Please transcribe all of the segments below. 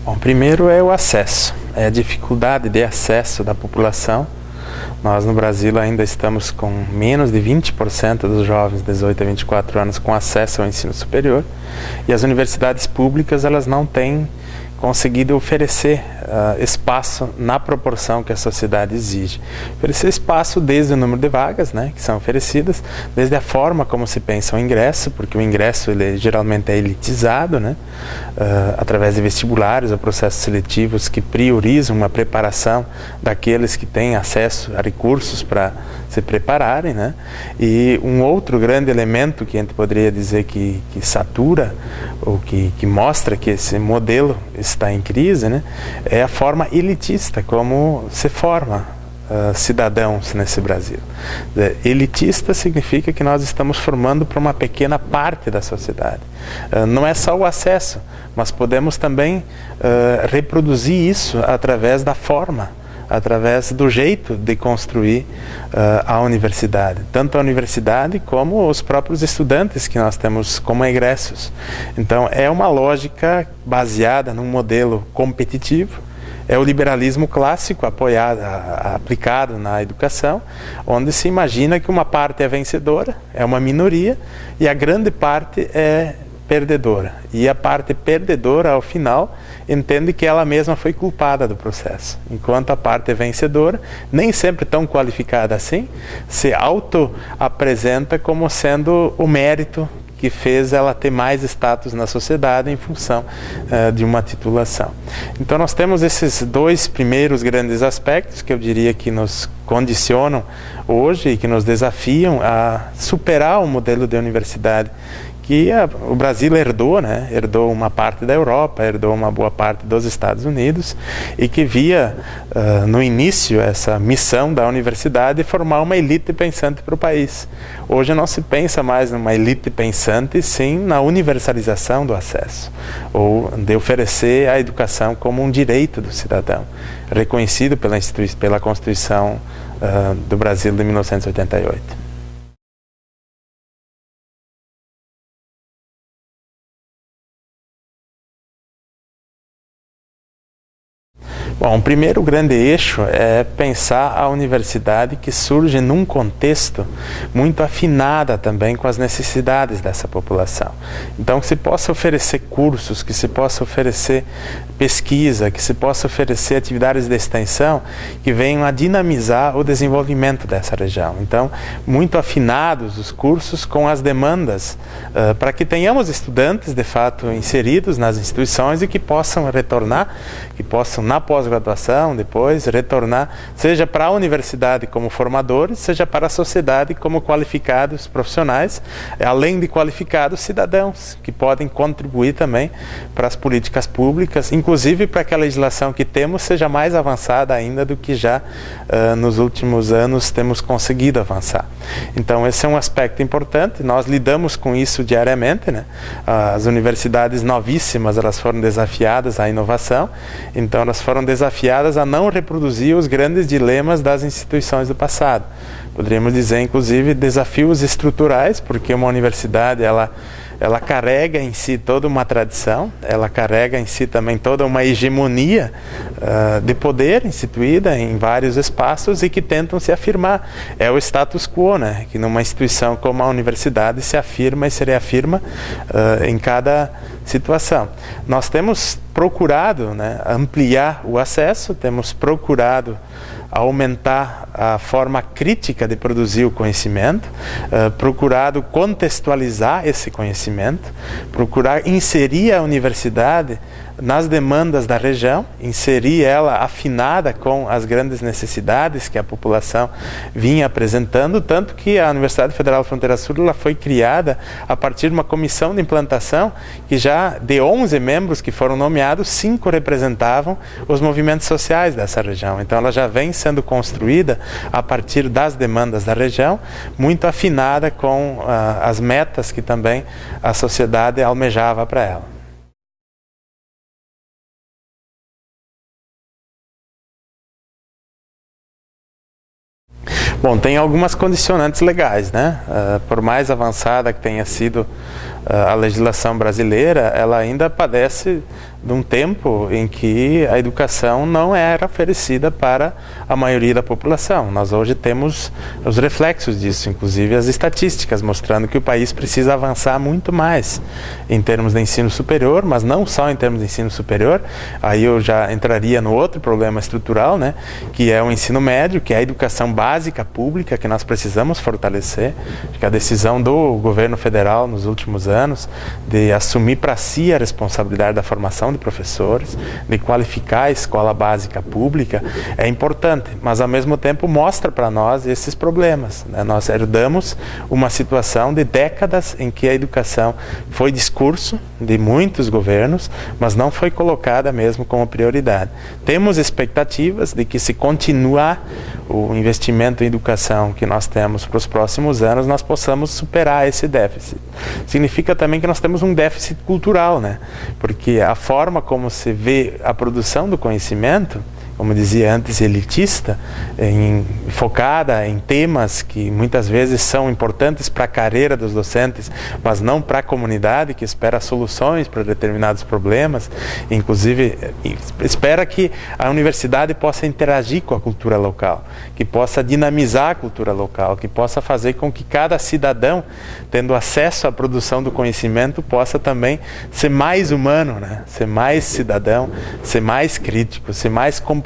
Bom, primeiro é o acesso, é a dificuldade de acesso da população. Nós no Brasil ainda estamos com menos de 20% dos jovens de 18 a 24 anos com acesso ao ensino superior, e as universidades públicas elas não têm conseguido oferecer espaço na proporção que a sociedade exige. Oferecer espaço desde o número de vagas, né, que são oferecidas, desde a forma como se pensa o ingresso, porque o ingresso ele geralmente é elitizado, né, através de vestibulares ou processos seletivos que priorizam uma preparação daqueles que têm acesso a recursos para se prepararem, né? E um outro grande elemento que a gente poderia dizer que satura ou que mostra que esse modelo está em crise, né, é a forma elitista como se forma cidadãos nesse Brasil. Elitista significa que nós estamos formando para uma pequena parte da sociedade. Não é só o acesso, mas podemos também reproduzir isso através da forma, através do jeito de construir a universidade. Tanto a universidade como os próprios estudantes que nós temos como egressos. Então, é uma lógica baseada num modelo competitivo. É o liberalismo clássico aplicado na educação, onde se imagina que uma parte é vencedora, é uma minoria, e a grande parte é perdedora. E a parte perdedora, ao final, entende que ela mesma foi culpada do processo. Enquanto a parte vencedora, nem sempre tão qualificada assim, se auto-apresenta como sendo o mérito que fez ela ter mais status na sociedade em função de uma titulação. Então nós temos esses dois primeiros grandes aspectos que eu diria que nos condicionam hoje e que nos desafiam a superar o modelo de universidade que o Brasil herdou, né? Herdou uma parte da Europa, herdou uma boa parte dos Estados Unidos, e que via no início essa missão da universidade formar uma elite pensante para o país. Hoje não se pensa mais numa elite pensante, sim na universalização do acesso, ou de oferecer a educação como um direito do cidadão, reconhecido pela Constituição do Brasil de 1988. Bom, o primeiro grande eixo é pensar a universidade que surge num contexto muito afinada também com as necessidades dessa população. Então, que se possa oferecer cursos, que se possa oferecer pesquisa, que se possa oferecer atividades de extensão que venham a dinamizar o desenvolvimento dessa região. Então, muito afinados os cursos com as demandas para que tenhamos estudantes, de fato, inseridos nas instituições e que possam retornar, que possam, na pós-graduação, depois, retornar, seja para a universidade como formadores, seja para a sociedade como qualificados profissionais, além de qualificados cidadãos, que podem contribuir também para as políticas públicas, inclusive para que a legislação que temos seja mais avançada ainda do que já nos últimos anos temos conseguido avançar. Então, esse é um aspecto importante, nós lidamos com isso diariamente, né? As universidades novíssimas, elas foram desafiadas à inovação, então elas foram desafiadas a não reproduzir os grandes dilemas das instituições do passado. Poderíamos dizer, inclusive, desafios estruturais, porque uma universidade, ela carrega em si toda uma tradição, ela carrega em si também toda uma hegemonia de poder instituída em vários espaços e que tentam se afirmar. É o status quo, né? Que numa instituição como a universidade se afirma e se reafirma em cada situação. Nós temos procurado, né, ampliar o acesso, temos procurado aumentar a forma crítica de produzir o conhecimento, procurado contextualizar esse conhecimento, procurar inserir a universidade nas demandas da região, inserir ela afinada com as grandes necessidades que a população vinha apresentando, tanto que a Universidade Federal Fronteira Sul ela foi criada a partir de uma comissão de implantação que já de 11 membros que foram nomeados, 5 representavam os movimentos sociais dessa região. Então ela já vem sendo construída a partir das demandas da região, muito afinada com as metas que também a sociedade almejava para ela. Bom, tem algumas condicionantes legais, né? Por mais avançada que tenha sido a legislação brasileira, ela ainda padece de um tempo em que a educação não era oferecida para a maioria da população. Nós hoje temos os reflexos disso, inclusive as estatísticas mostrando que o país precisa avançar muito mais em termos de ensino superior, mas não só em termos de ensino superior. Aí eu já entraria no outro problema estrutural, né, que é o ensino médio, que é a educação básica pública que nós precisamos fortalecer. Acho que a decisão do governo federal nos últimos anos de assumir para si a responsabilidade da formação de professores, de qualificar a escola básica pública, é importante, mas ao mesmo tempo mostra para nós esses problemas, né? Nós herdamos uma situação de décadas em que a educação foi discurso de muitos governos, mas não foi colocada mesmo como prioridade. Temos expectativas de que, se continuar o investimento em educação que nós temos para os próximos anos, nós possamos superar esse déficit. Significa também que nós temos um déficit cultural, né? Porque a forma como se vê a produção do conhecimento, como dizia antes, elitista, focada em temas que muitas vezes são importantes para a carreira dos docentes, mas não para a comunidade que espera soluções para determinados problemas. Inclusive, espera que a universidade possa interagir com a cultura local, que possa dinamizar a cultura local, que possa fazer com que cada cidadão, tendo acesso à produção do conhecimento, possa também ser mais humano, né? Ser mais cidadão, ser mais crítico, ser mais comprometido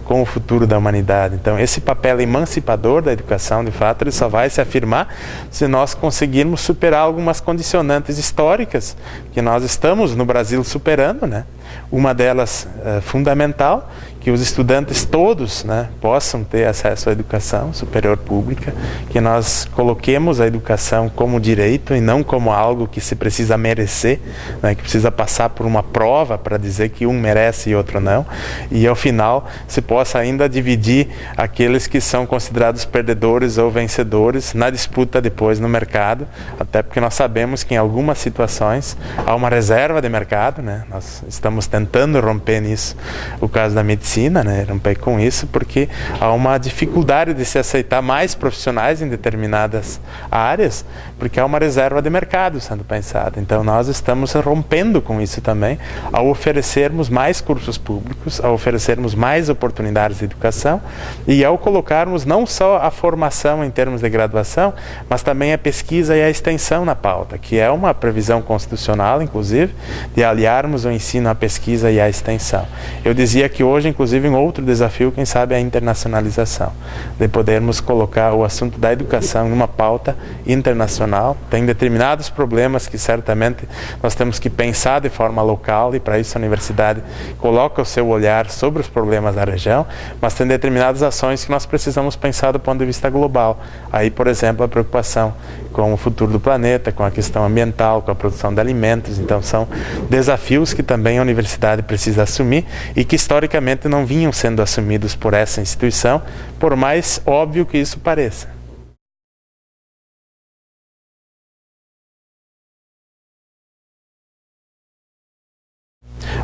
com o futuro da humanidade. Então, esse papel emancipador da educação, de fato, ele só vai se afirmar se nós conseguirmos superar algumas condicionantes históricas que nós estamos no Brasil superando, né? Uma delas fundamental, que os estudantes todos, né, possam ter acesso à educação superior pública, que nós coloquemos a educação como direito e não como algo que se precisa merecer, né, que precisa passar por uma prova para dizer que um merece e outro não, e ao final se possa ainda dividir aqueles que são considerados perdedores ou vencedores na disputa depois no mercado, até porque nós sabemos que em algumas situações há uma reserva de mercado, né? Nós estamos tentando romper nisso, o caso da medicina, né? Romper com isso, porque há uma dificuldade de se aceitar mais profissionais em determinadas áreas, porque há uma reserva de mercado sendo pensada. Então nós estamos rompendo com isso também, ao oferecermos mais cursos públicos, ao oferecermos mais oportunidades de educação e ao colocarmos não só a formação em termos de graduação, mas também a pesquisa e a extensão na pauta, que é uma previsão constitucional, inclusive, de aliarmos o ensino à pesquisa e à extensão. Eu dizia que hoje, inclusive, um outro desafio, quem sabe, é a internacionalização, de podermos colocar o assunto da educação numa pauta internacional. Tem determinados problemas que certamente nós temos que pensar de forma local, e para isso a universidade coloca o seu olhar sobre os problemas da região, mas tem determinadas ações que nós precisamos pensar do ponto de vista global. Aí, por exemplo, a preocupação com o futuro do planeta, com a questão ambiental, com a produção de alimentos. Então são desafios que também a universidade precisa assumir e que historicamente não vinham sendo assumidos por essa instituição, por mais óbvio que isso pareça.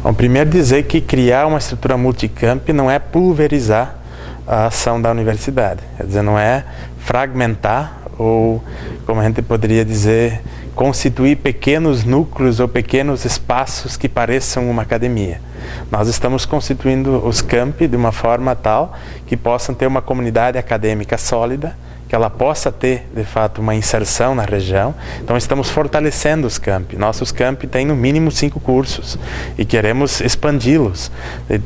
Bom, primeiro dizer que criar uma estrutura multicamp não é pulverizar a ação da universidade, quer dizer, não é fragmentar ou, como a gente poderia dizer, constituir pequenos núcleos ou pequenos espaços que pareçam uma academia. Nós estamos constituindo os campi de uma forma tal que possam ter uma comunidade acadêmica sólida, que ela possa ter, de fato, uma inserção na região. Então estamos fortalecendo os campi. Nossos campi têm no mínimo 5 cursos e queremos expandi-los,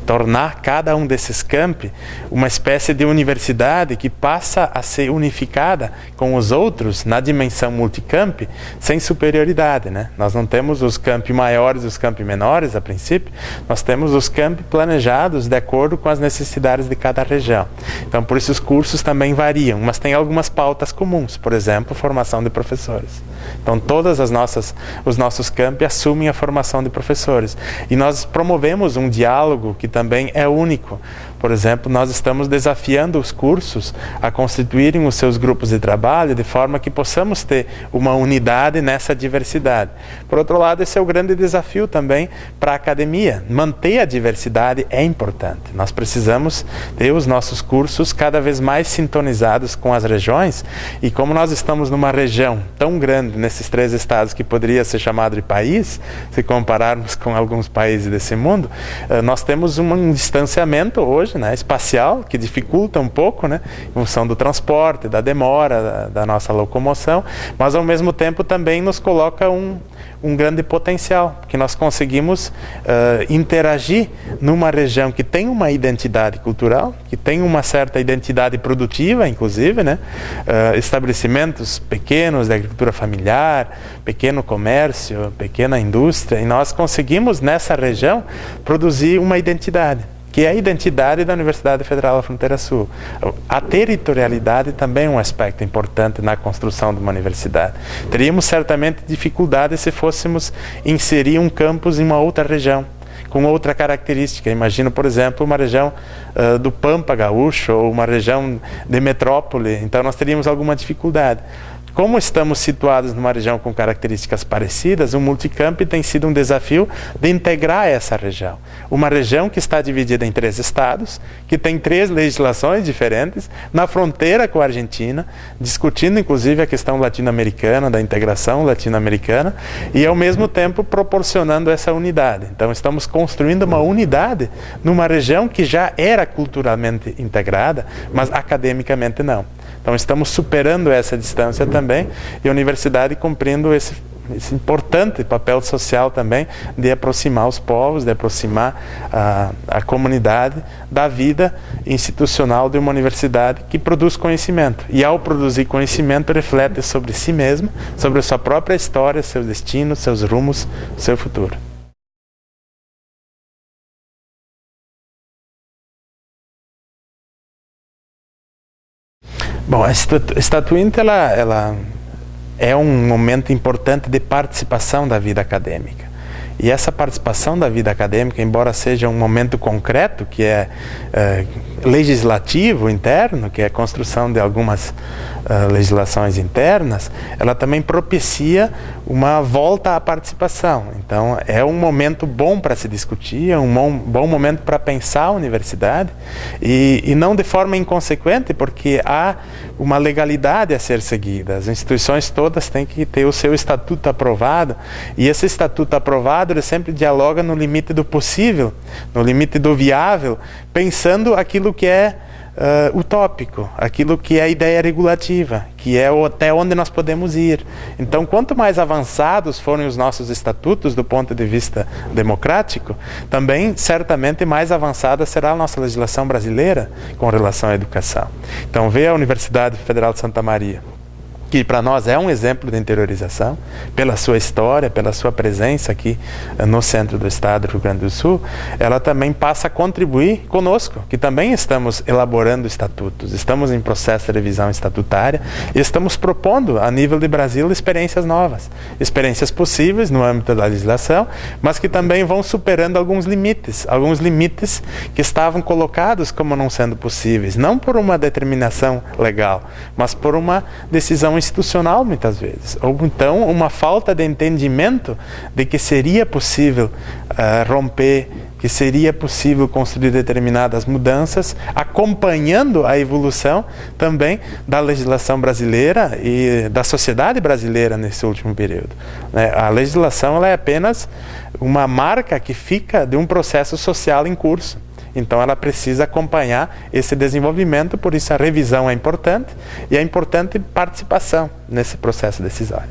tornar cada um desses campi uma espécie de universidade que passa a ser unificada com os outros na dimensão multicamp, sem superioridade, né? Nós não temos os campi maiores e os campi menores, a princípio, nós temos os campi planejados de acordo com as necessidades de cada região. Então, por isso os cursos também variam, mas tem algumas pautas comuns, por exemplo, formação de professores. Então, os nossos campi assumem a formação de professores. E nós promovemos um diálogo que também é único. Por exemplo, nós estamos desafiando os cursos a constituírem os seus grupos de trabalho de forma que possamos ter uma unidade nessa diversidade. Por outro lado, esse é o grande desafio também para a academia. Manter a diversidade é importante. Nós precisamos ter os nossos cursos cada vez mais sintonizados com as regiões regiões, e como nós estamos numa região tão grande nesses 3 estados que poderia ser chamado de país, se compararmos com alguns países desse mundo, nós temos um distanciamento hoje, né, espacial, que dificulta um pouco, né, em função do transporte, da demora, da nossa locomoção, mas ao mesmo tempo também nos coloca um grande potencial, porque nós conseguimos interagir numa região que tem uma identidade cultural, que tem uma certa identidade produtiva, inclusive, né? Estabelecimentos pequenos de agricultura familiar, pequeno comércio, pequena indústria, e nós conseguimos nessa região produzir uma identidade, que é a identidade da Universidade Federal da Fronteira Sul. A territorialidade também é um aspecto importante na construção de uma universidade. Teríamos certamente dificuldades se fôssemos inserir um campus em uma outra região, com outra característica. Imagino, por exemplo, uma região do Pampa Gaúcho ou uma região de metrópole, então nós teríamos alguma dificuldade. Como estamos situados numa região com características parecidas, o multicamp tem sido um desafio de integrar essa região. Uma região que está dividida em 3 estados, que tem 3 legislações diferentes, na fronteira com a Argentina, discutindo inclusive a questão latino-americana, da integração latino-americana, e ao mesmo tempo proporcionando essa unidade. Então estamos construindo uma unidade numa região que já era culturalmente integrada, mas academicamente não. Então estamos superando essa distância também, e a universidade cumprindo esse importante papel social também de aproximar os povos, de aproximar a comunidade da vida institucional de uma universidade que produz conhecimento. E ao produzir conhecimento reflete sobre si mesma, sobre a sua própria história, seu destino, seus rumos, seu futuro. Bom, a Statuinte ela é um momento importante de participação da vida acadêmica. E essa participação da vida acadêmica, embora seja um momento concreto, que é legislativo interno, que é a construção de algumas legislações internas, ela também propicia uma volta à participação. Então, é um momento bom para se discutir, é um bom momento para pensar a universidade, e não de forma inconsequente, porque há uma legalidade a ser seguida. As instituições todas têm que ter o seu estatuto aprovado, e esse estatuto aprovado ele sempre dialoga no limite do possível, no limite do viável, pensando aquilo que é utópico, aquilo que é a ideia regulativa, que é até onde nós podemos ir. Então, quanto mais avançados forem os nossos estatutos do ponto de vista democrático, também certamente mais avançada será a nossa legislação brasileira com relação à educação. Então, ver a Universidade Federal de Santa Maria, que para nós é um exemplo de interiorização, pela sua história, pela sua presença aqui no centro do estado do Rio Grande do Sul, ela também passa a contribuir conosco, que também estamos elaborando estatutos, estamos em processo de revisão estatutária e estamos propondo, a nível de Brasil, experiências novas, experiências possíveis no âmbito da legislação, mas que também vão superando alguns limites que estavam colocados como não sendo possíveis, não por uma determinação legal, mas por uma decisão institucional muitas vezes, ou então uma falta de entendimento de que seria possível romper, que seria possível construir determinadas mudanças, acompanhando a evolução também da legislação brasileira e da sociedade brasileira nesse último período. A legislação ela é apenas uma marca que fica de um processo social em curso. Então ela precisa acompanhar esse desenvolvimento, por isso a revisão é importante e é importante participação nesse processo decisório.